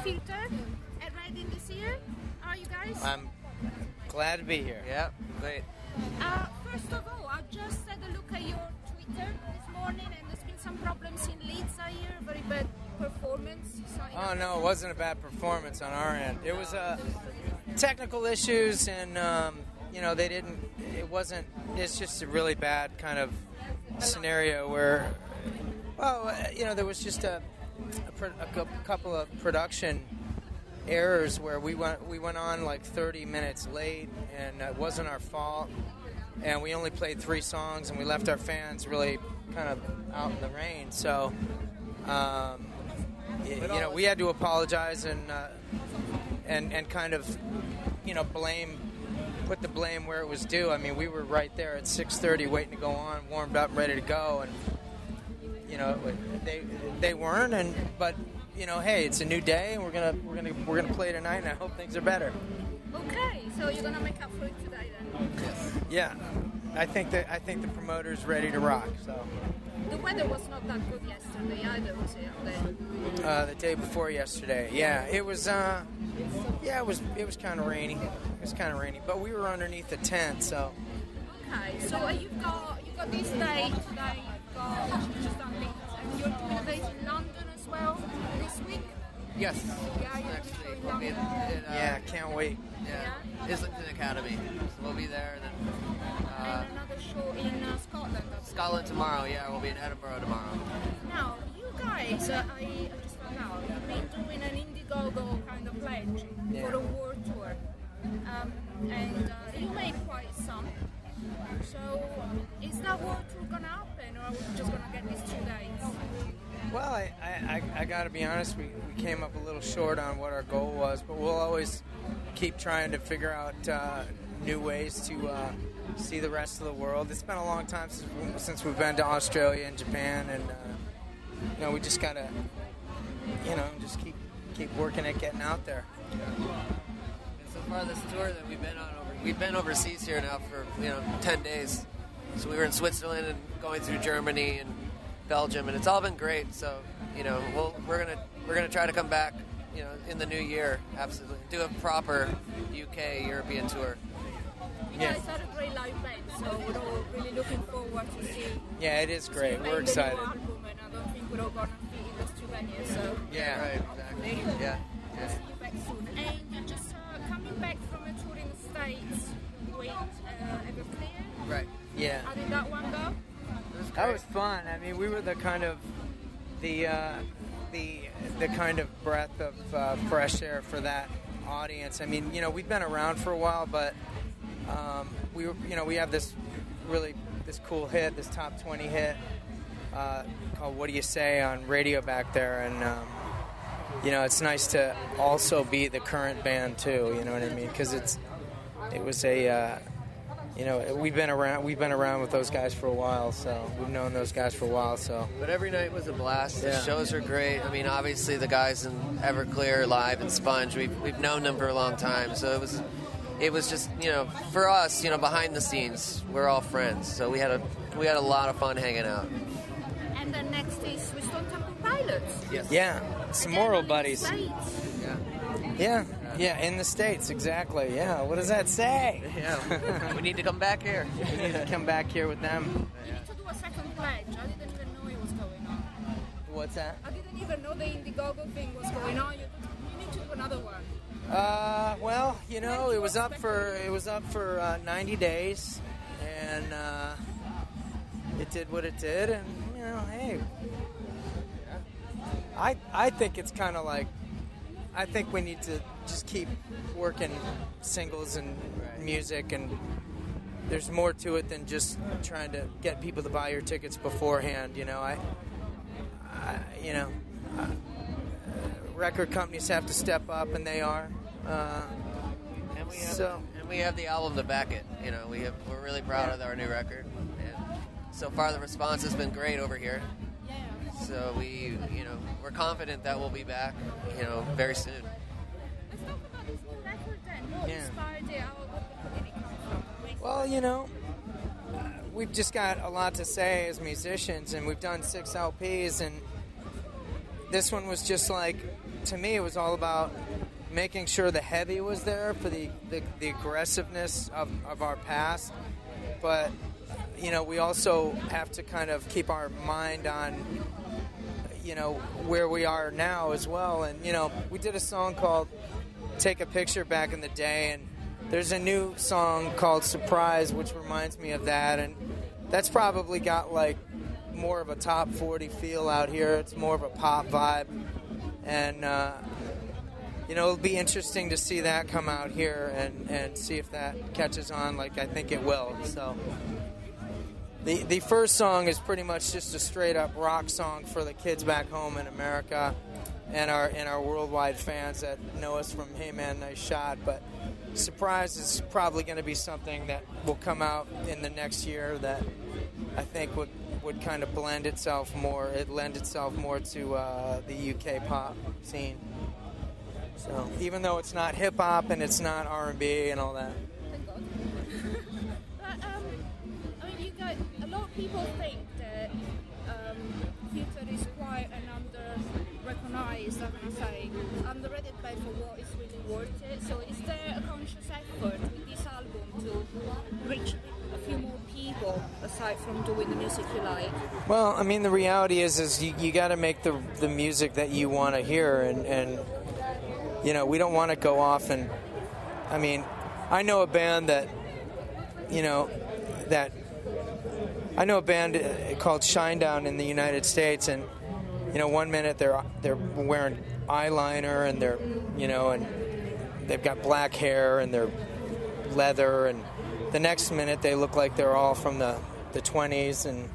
Filter at Reading this year. How are you guys? I'm glad to be here. Yeah, great. First of all, I just had a look at your Twitter this morning, and there's been some problems in Leeds, I hear. Very bad performance. Oh, no, it wasn't a bad performance on our end. It was technical issues, and, they didn't, it's just a really bad kind of scenario where, there was just a couple of production errors where we went on like 30 minutes late, and it wasn't our fault, and we only played 3 songs, and we left our fans really kind of out in the rain. So we had to apologize and kind of put the blame where it was due. I mean, we were right there at 6:30 waiting to go on, warmed up, ready to go, and they weren't, but hey, it's a new day, and we're gonna play tonight, and I hope things are better. Okay, so you're gonna make up for it today then? Yes. Yeah, I think the promoter's ready to rock. So. The weather was not that good yesterday either, was it? The day before yesterday, yeah, it was. It was kind of rainy. It was kind of rainy, but we were underneath the tent, so. Okay, so you've got this date today. You've got just done things, and you're doing a date in London as well this week. Yes. Yeah, next week we'll be can't wait. Yeah. Islington Academy. So we'll be there, and then. And another show in Scotland. Scotland tomorrow. Yeah, we'll be in Edinburgh tomorrow. Now, you guys, I just found out you've been doing an Indiegogo kind of pledge for a world tour, and you made quite some. So, is that world tour gonna happen, or are we just gonna get these 2 dates? Well, I got to be honest. We came up a little short on what our goal was, but we'll always keep trying to figure out new ways to see the rest of the world. It's been a long time since we've been to Australia and Japan, and we just gotta just keep working at getting out there. And so far, this tour that we've been overseas here now for 10 days. So we were in Switzerland and going through Germany and Belgium, and it's all been great. So we're gonna try to come back in the new year, absolutely, do a proper UK European tour. You guys had a great live band, so we're all really looking forward to see. Yeah, it is great. We're excited. The new album, and I don't think we're all gonna fit in those 2 venues. So yeah, right, exactly. Yeah. See you back soon. And you're just coming back from a tour in the States with Everclear. Right. Yeah. How did that one go? That was fun. I mean, we were the kind of the kind of breath of fresh air for that audience. I mean, we've been around for a while, but we have this cool hit, this top 20 hit called "What Do You Say" on radio back there, and it's nice to also be the current band too. You know what I mean? Because we've been around with those guys for a while, so we've known those guys for a while. So, but every night was a blast. Yeah. The shows were great. I mean, obviously the guys in Everclear Live and Sponge, we've known them for a long time. So it was just for us, behind the scenes, we're all friends. So we had a lot of fun hanging out. And then next is with Stone Temple Pilots. Yes. Yeah, some more old buddies. Yeah. Yeah, in the States, exactly. Yeah, what does that say? Yeah, we need to come back here. We need to come back here with them. You need to do a second pledge. I didn't even know it was going on. What's that? I didn't even know the Indiegogo thing was going on. You need to do another one. Well, it was up for 90 days, and it did what it did, and hey, I think it's kind of like. I think we need to just keep working singles and music, and there's more to it than just trying to get people to buy your tickets beforehand. Record companies have to step up, and they are. And we have the album to back it. We're really proud of our new record, and so far the response has been great over here. So we're confident that we'll be back, very soon. Let's talk about this new record then. What inspired it? Where did it come from? Well, we've just got a lot to say as musicians, and we've done 6 LPs, and this one was just like, to me, it was all about making sure the heavy was there for the aggressiveness of our past, but we also have to kind of keep our mind on where we are now as well. And we did a song called Take a Picture back in the day, and there's a new song called Surprise, which reminds me of that, and that's probably got like more of a top 40 feel out here. It's more of a pop vibe, and it'll be interesting to see that come out here and see if that catches on like I think it will. So the first song is pretty much just a straight up rock song for the kids back home in America and our worldwide fans that know us from Hey Man, Nice Shot. But Surprise is probably going to be something that will come out in the next year that I think would kind of lend itself more to the UK pop scene. So even though it's not hip hop and it's not R&B and all that. Thank God. But you guys, a lot of people think that theatre is quite an under-recognized, underrated band for what is really worth it. So is there a conscious effort with this album to reach a few more people aside from doing the music you like? Well, the reality is you got to make the music that you want to hear, and we don't want to go off and, I know a band called Shinedown in the United States, and, one minute they're wearing eyeliner and and they've got black hair and they're leather, and the next minute they look like they're all from the 20s, and,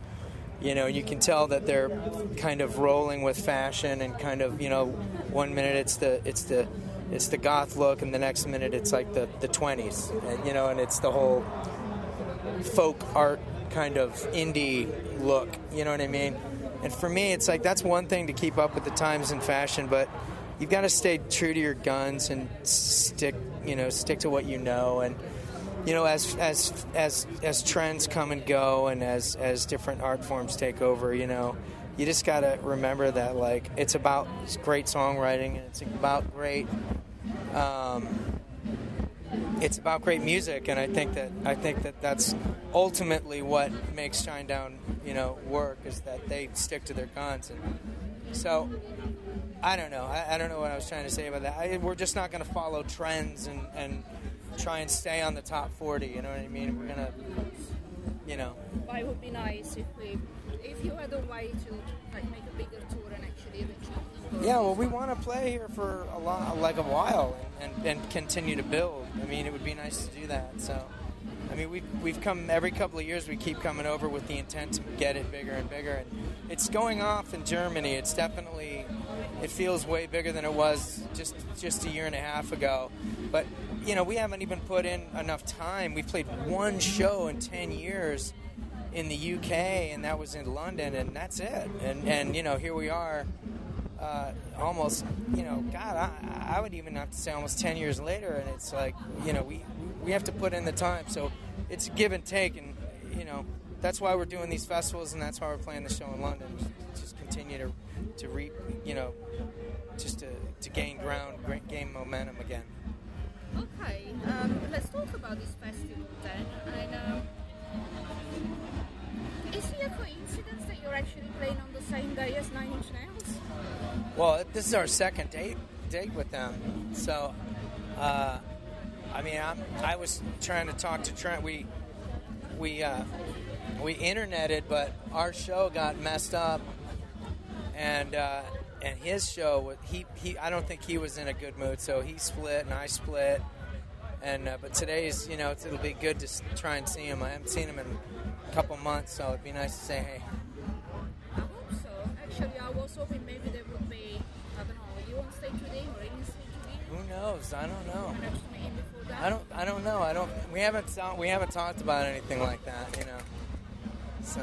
you can tell that they're kind of rolling with fashion and kind of, one minute it's the goth look, and the next minute it's like the 20s, and, and it's the whole folk art kind of indie look, you know what I mean? And for me, it's like that's one thing to keep up with the times and fashion, but you've got to stay true to your guns and stick to what you know. And as trends come and go, and as different art forms take over, you just got to remember that, like, it's about great songwriting, and it's about great music, and I think that that's ultimately what makes Shinedown work, is that they stick to their guns. And so I don't know what I was trying to say about that. We're just not going to follow trends and try and stay on the top 40, you know what I mean? We're going to But it would be nice if you had a way to make a bigger tour and actually reach people. Yeah, well, we want to play here for a while and continue to build. It would be nice to do that. So, we've come every couple of years. We keep coming over with the intent to get it bigger and bigger. And it's going off in Germany. It's definitely, it feels way bigger than it was just a year and a half ago. But we haven't even put in enough time. We've played one show in 10 years in the UK, and that was in London, and that's it. And here we are. Almost, I would even have to say almost 10 years later, and it's like, we have to put in the time. So it's a give and take, and, that's why we're doing these festivals, and that's why we're playing the show in London. Just continue to gain ground, gain momentum again. Okay, let's talk about this festival then. And is it a coincidence that you're actually playing on the same day as 9 Inch Nails? Well, this is our second date with them. So, I was trying to talk to Trent. We interneted, but our show got messed up, and his show, I don't think he was in a good mood, so he split and I split. And but today's, it'll be good to try and see him. I haven't seen him in a couple months, so it'd be nice to say hey. I hope so. Actually, I was hoping maybe there would be, I don't know, you on stage with him or in stage with him? Who knows? I don't know. Perhaps meet him before that? I don't know. We haven't talked about anything like that, So.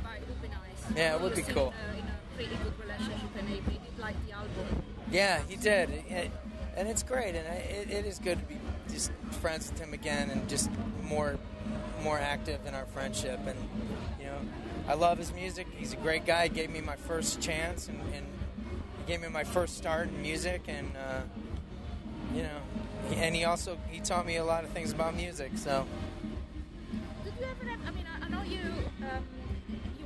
But it would be nice. Yeah, it would be cool. In a pretty good relationship, and he did like the album. Yeah, he did. And it's great, and it is good to be just friends with him again, and just more active in our friendship. And I love his music. He's a great guy. He gave me my first chance, and gave me my first start in music, and you know, and he taught me a lot of things about music. So. Did you ever have? I mean, I know you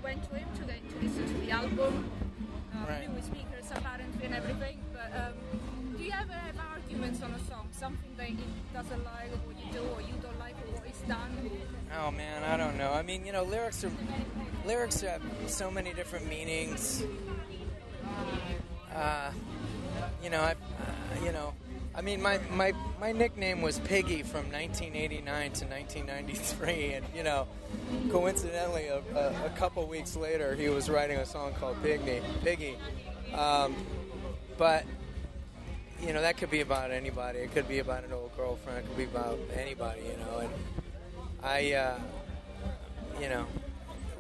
went to him to listen to the album, right. with speakers apparently and everything. But do you ever have arguments on a song? Something that he doesn't like what you do, or you don't like what he's done? Oh man, I don't know. I mean, you know, lyrics have so many different meanings. I mean, my nickname was Piggy from 1989 to 1993, and you know, coincidentally, a couple weeks later, he was writing a song called Piggy. But you know, that could be about anybody. It could be about an old girlfriend. It could be about anybody. You know,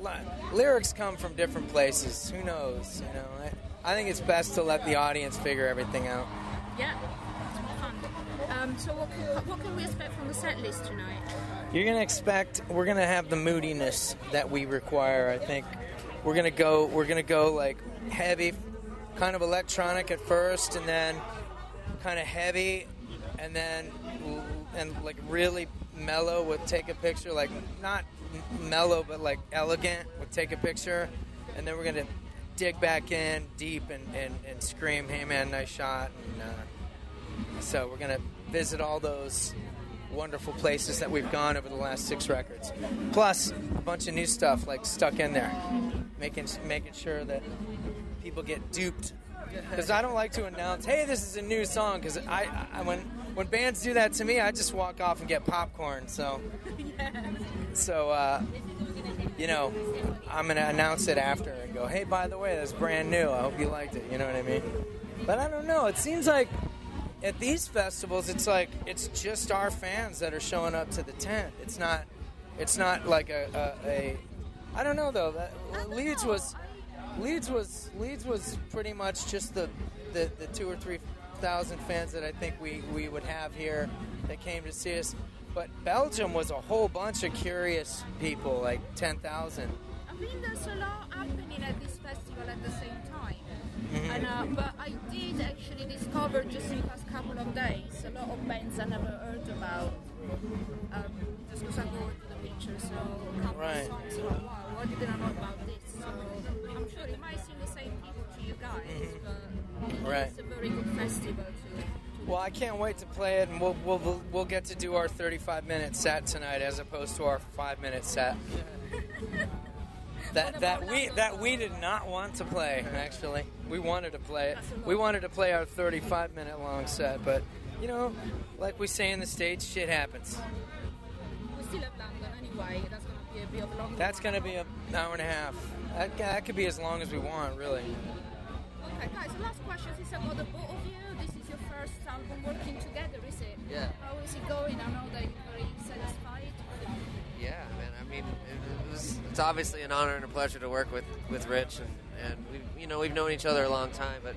and lyrics come from different places. Who knows? You know, I think it's best to let the audience figure everything out. Yeah, it's more fun. So what can we expect from the set list tonight? We're gonna have the moodiness that we require. I think we're gonna go like heavy, kind of electronic at first, and then kind of heavy, and like really mellow with Take a Picture, like not mellow but like elegant with Take a Picture, and then we're gonna dig back in deep and scream, "Hey man, nice shot!" And so we're gonna visit all those wonderful places that we've gone over the last 6 records, plus a bunch of new stuff like stuck in there, making sure that people get duped. Because I don't like to announce, "Hey, this is a new song," because when bands do that to me, I just walk off and get popcorn. So, you know, I'm gonna announce it after and go, "Hey, by the way, that's brand new. I hope you liked it." You know what I mean? But I don't know. It seems like at these festivals, it's like it's just our fans that are showing up to the tent. It's not like a I don't know though. Leeds was pretty much just the 2,000 or 3,000 fans that I think we would have here that came to see us. But Belgium was a whole bunch of curious people, like 10,000. I mean, there's a lot happening at this festival at the same time. Mm-hmm. And, but I did actually discover just in the past couple of days a lot of bands I never heard about. Just because I go to the pictures, so a couple of songs, so wow, why didn't I know about this? So I'm sure it might seem the same people to you guys, but it's a very good festival too. Well, I can't wait to play it, and we'll get to do our 35-minute set tonight as opposed to our 5-minute set. that we did not want to play. Actually, we wanted to play it. We wanted to play our 35-minute long set, but you know, like we say in the States, shit happens. We still have London anyway. That's going to be a bit of a long. That's going to be an hour and a half. That could be as long as we want, really. Okay, guys. The last question is about the both of you. This is your first album working together, is it? Yeah. How is it going? I know that you're very satisfied. Yeah, man. I mean, it's obviously an honor and a pleasure to work with Rich, and we've known each other a long time, but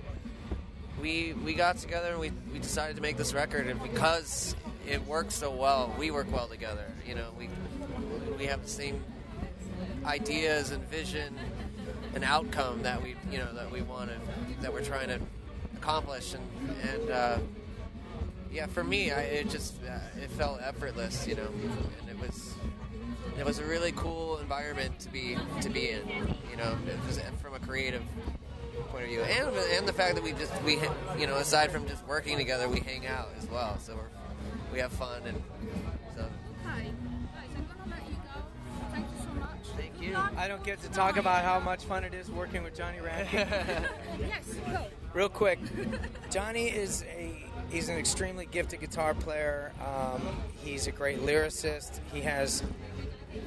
we got together and we decided to make this record, and because it works so well, we work well together. You know, we have the same ideas and vision and outcome that we wanted, that we're trying to accomplish, and yeah, for me, it felt effortless, you know, and it was a really cool environment to be in, you know, from a creative point of view, and the fact that we aside from just working together, we hang out as well, so we have fun, and so. Hi, guys, I'm gonna let you go. Thank you so much. Thank you. I don't get to talk about how much fun it is working with Johnny Radtke. Yes, go. Real quick, Johnny he's an extremely gifted guitar player. He's a great lyricist. He has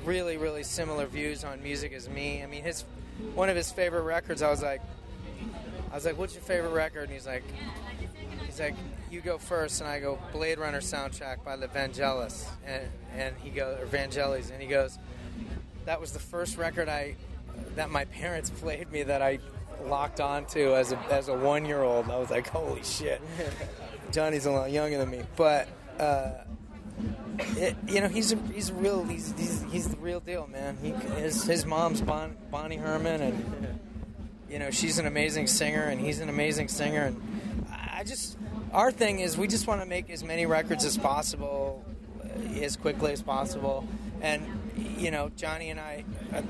really, really similar views on music as me. I mean, one of his favorite records, I was like, "What's your favorite record?" And he's like, "You go first," and I go, "Blade Runner soundtrack by the Vangelis," and he goes, or Vangelis, and he goes, "That was the first record that my parents played me that I locked onto as a 1-year-old." I was like, "Holy shit!" Johnny's a lot younger than me, but he's the real deal, man. His mom's Bonnie Herman, You know, she's an amazing singer, and he's an amazing singer, and our thing is we just want to make as many records as possible, as quickly as possible. And, you know, Johnny and I,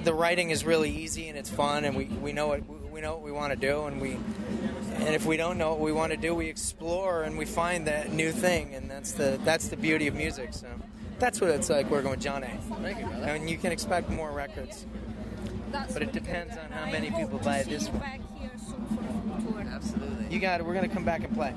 the writing is really easy and it's fun, and we know what we want to do, and if we don't know what we want to do, we explore and we find that new thing, and that's the beauty of music. So that's what it's like working with Johnny. Thank you, brother. I mean, you can expect more records, but it depends on how many people buy this one. Back here soon for a tour. Absolutely. You got it. We're gonna come back and play.